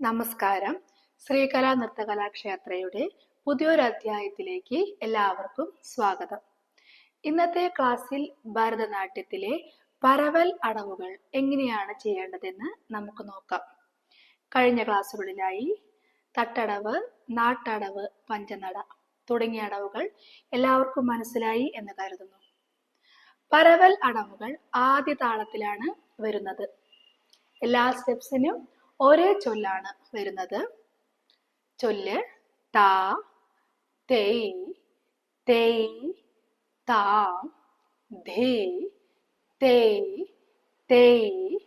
നമസ്കാരം. ശ്രീകലാ നൃത്തകലാക്ഷേത്രയുടെ പുതിയൊരു അധ്യായത്തിലേക്ക് എല്ലാവർക്കും സ്വാഗതം. ഇന്നത്തെ ക്ലാസ്സിൽ ഭരതനാട്യത്തിലെ പരവൽ അടവുകൾ എങ്ങനെയാണ് ചെയ്യേണ്ടതെന്ന് നമുക്ക് നോക്കാം. കഴിഞ്ഞ ക്ലാസ്സുകളിലായി തട്ടടവ്, നാട്ടടവ്, പഞ്ചനട തുടങ്ങിയ അടവുകൾ എല്ലാവർക്കും മനസ്സിലായി എന്ന് കരുതുന്നു. പരവൽ അടവുകൾ ആദ്യ താളത്തിലാണ് വരുന്നത്. എല്ലാ സ്റ്റെപ്സിനും ഒരേ ചൊല്ലാണ് വരുന്നത്. ചൊല്ല് താ തേയ് തേയ് താ ധേ തേയ് തേയ്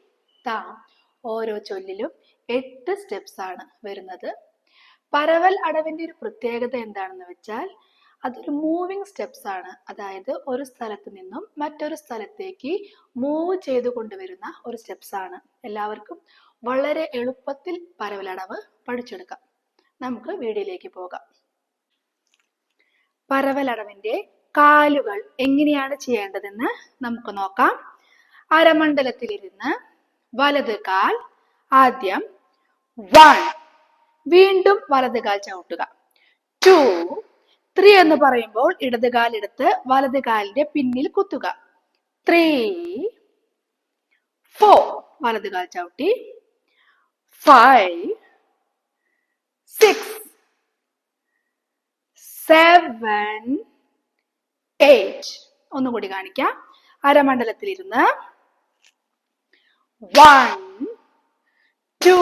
താ. ഓരോ ചൊല്ലിലും 8 സ്റ്റെപ്സ് ആണ് വരുന്നത്. പരവൽ അടവിന്റെ ഒരു പ്രത്യേകത എന്താണെന്ന് വെച്ചാൽ അതൊരു മൂവിങ് സ്റ്റെപ്സ് ആണ്. അതായത് ഒരു സ്ഥലത്ത് നിന്നും മറ്റൊരു സ്ഥലത്തേക്ക് മൂവ് ചെയ്തു കൊണ്ടുവരുന്ന ഒരു സ്റ്റെപ്സ് ആണ്. എല്ലാവർക്കും വളരെ എളുപ്പത്തിൽ പരവലടവ് പഠിച്ചെടുക്കാം. നമുക്ക് വീഡിയോയിലേക്ക് പോകാം. പരവലടവിന്റെ കാലുകൾ എങ്ങനെയാണ് ചെയ്യേണ്ടതെന്ന് നമുക്ക് നോക്കാം. അരമണ്ഡലത്തിലിരുന്ന് വലത് കാൽ ആദ്യം 1, വീണ്ടും വലത് കാൽ ചവിട്ടുക. 2, 3 എന്ന് പറയുമ്പോൾ ഇടത് കാലെടുത്ത് വലത് കാലിന്റെ പിന്നിൽ കുത്തുക. 3, 4 വലത് കാൽ ചവിട്ടി. 5, 6, 7, 8. ഒന്നുകൂടി കാണിക്കാം. അരമണ്ഡലത്തിലിരുന്ന് 1, 2,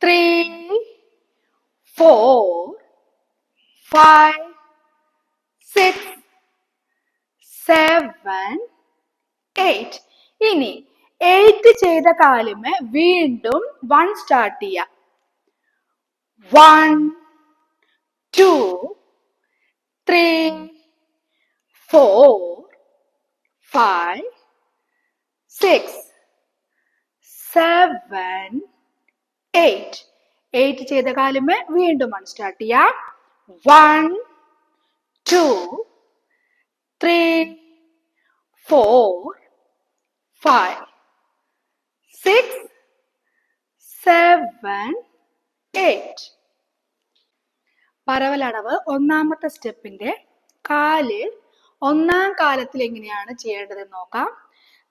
3, 4, 5, 6, 7, 8. ഇനി 8 ചെയ്ത കാലുമേ വീണ്ടും 1 സ്റ്റാർട്ട് ചെയ്യാം. 1, 2, 3, 4, 5, 6, 7, 8. 8 ചെയ്ത കാലുമേ വീണ്ടും 1 സ്റ്റാർട്ട് ചെയ്യാം. 1, 2, 3, 4, 5, 6, 7, 8. പരവലടവ് ഒന്നാമത്തെ സ്റ്റെപ്പിന്റെ കാല് ഒന്നാം കാലത്തിൽ എങ്ങനെയാണ് ചെയ്യേണ്ടതെന്ന് നോക്കാം.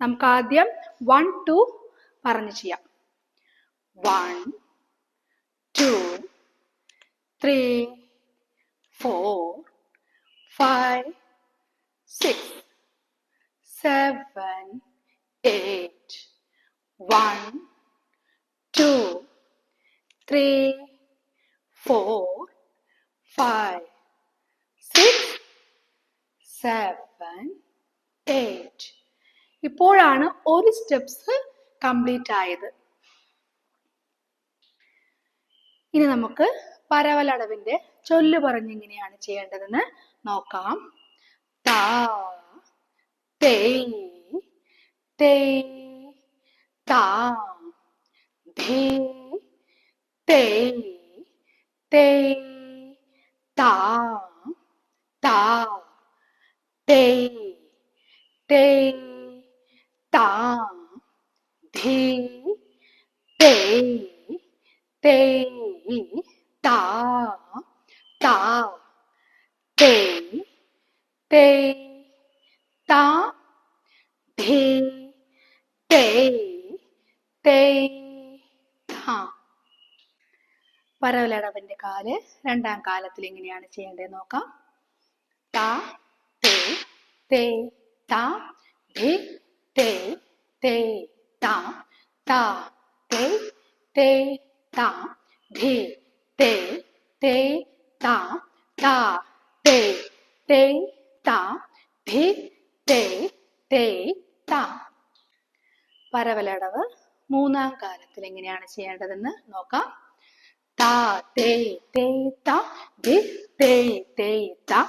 നമുക്ക് ആദ്യം 1, 2 പറഞ്ഞു ചെയ്യാം. 1, 2, 3, 4, 5, 6, 7, 8. 1, 2, 3, 4, 5, 6, 7, 8. ഇപ്പോഴാണ് ഒരു സ്റ്റെപ്സ് കംപ്ലീറ്റ് ആയത്. ഇനി നമുക്ക് പരവലടവിന്റെ ചൊല്ല് പറഞ്ഞെങ്ങനെയാണ് ചെയ്യേണ്ടതെന്ന് നോക്കാം. താ തേയ് തേയ് താ ധേ തേയ് തേയ് താ താ തേയ് തേയ് താ ധേ തേയ് തേയ് താ താ തേയ് തേയ് താ ധേ തേയ് തേയ് താ. പരവലടവിന്റെ കാല് രണ്ടാം കാലത്തിൽ എങ്ങനെയാണ് ചെയ്യേണ്ടത് നോക്കാം. താ തേ തേ താ ധേ തേ തേ താ താ തേ തേ താ ധേ തേ തേ താ താ തേ തേ താ ധേ തേ തേ താ. പരവലടവ് മൂന്നാം കാലത്തിൽ എങ്ങനെയാണ് ചെയ്യേണ്ടതെന്ന് നോക്കാം. താ തേ തേ താ ധേ തേ തേ താ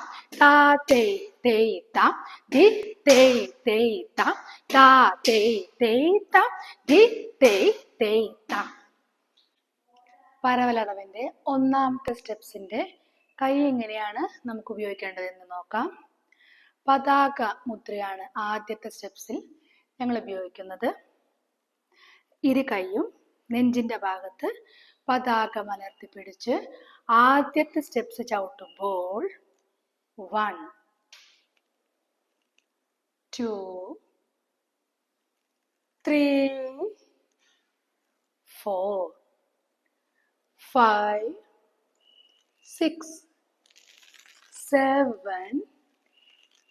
താ തേ തേ താ ധേ തേ തേ താ താ തേ തേ താ ധേ തേ തേ താ. പരവലടവിന്റെ ഒന്നാമത്തെ സ്റ്റെപ്സിന്റെ കൈ എങ്ങനെയാണ് നമുക്ക് ഉപയോഗിക്കേണ്ടതെന്ന് നോക്കാം. പതാക മുദ്രയാണ് ആദ്യത്തെ സ്റ്റെപ്സിൽ ഞങ്ങൾ ഉപയോഗിക്കുന്നത്. ഇരു കൈയും നെഞ്ചിന്റെ ഭാഗത്ത് പതാക മലർത്തി പിടിച്ച് ആദ്യത്തെ സ്റ്റെപ്സ് ചവിട്ടുമ്പോൾ 1 2 3 4 5 6 7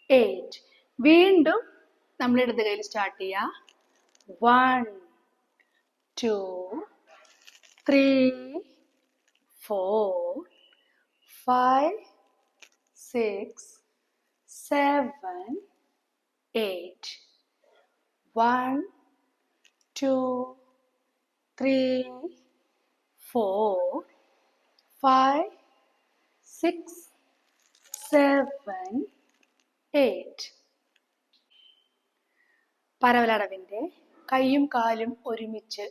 8. വീണ്ടും നമ്മൾ ഇടത് കയ്യിൽ സ്റ്റാർട്ട് ചെയ്യാം. 1 2 3 4 5 6 7 8. 1 2 3 4 5 6 7 8. പരവലടവിന്റെ കൈയും കാലും ഒരുമിച്ച്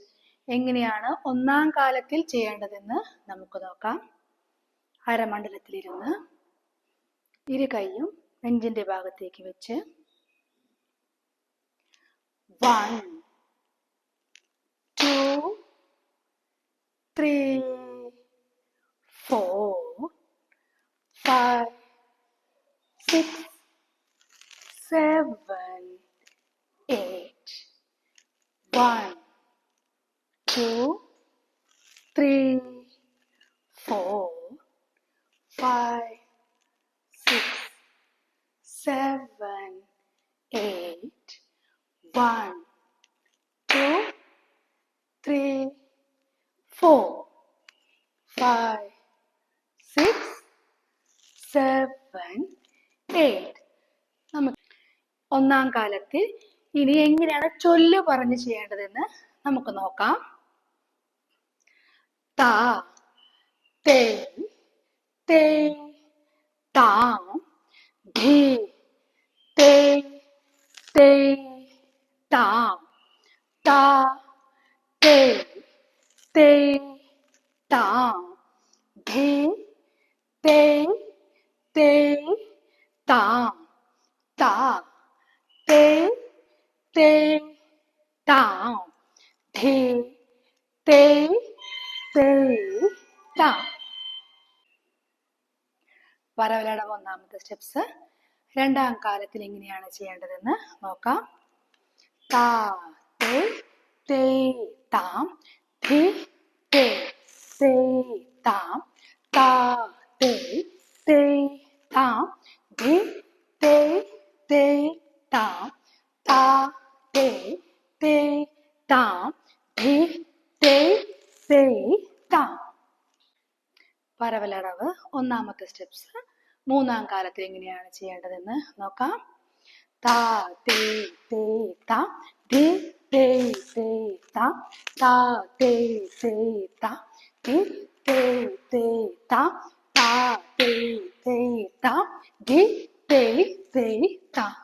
എങ്ങനെയാണ് ഒന്നാം കാലത്തിൽ ചെയ്യേണ്ടതെന്ന് നമുക്ക് നോക്കാം. അരമണ്ഡലത്തിലിരുന്ന് ഇരു കൈയും നെഞ്ചിന്റെ ഭാഗത്തേക്ക് വെച്ച് 1 2 3 4 5 6 7 8. 1 2 3 4 5 6 7 8. 1 2 3 4 5 6 7 8. നമുക്ക് ഒന്നാം കാലത്തിൽ ഇനി എങ്ങനെയാണ് ചൊല്ല് പറഞ്ഞ് ചെയ്യേണ്ടതെന്ന് നമുക്ക് നോക്കാം. താ തേ തേ താം ധീ തേ തേ താം താ തേ തേ താം ധീ തേ തേ താം താ തേ തേ താം ധീ തേ തേ താം. പരവലടവ് ഒന്നാമത്തെ സ്റ്റെപ്സ്. രണ്ടാം കാലത്തിൽ എങ്ങനെയാണ് ചെയ്യേണ്ടതെന്ന് നോക്കാം. താ തേ തേ താം ധീ തേ തേ താം താ തേ തേ താം ധീ തേ തേ താം താ തേ തേ താം ധീ തേ തേ താം. പരവലടവ് ഒന്നാമത്തെ സ്റ്റെപ്സ്. മൂന്നാം കാലത്തിൽ എങ്ങനെയാണ് ചെയ്യേണ്ടതെന്ന് നോക്കാം. താ തേ തേ താം ധീ തേ തേ താം താ തേ തേ താം ധീ തേ തേ താം താ തേ തേ താം ധീ തേ തേ താം.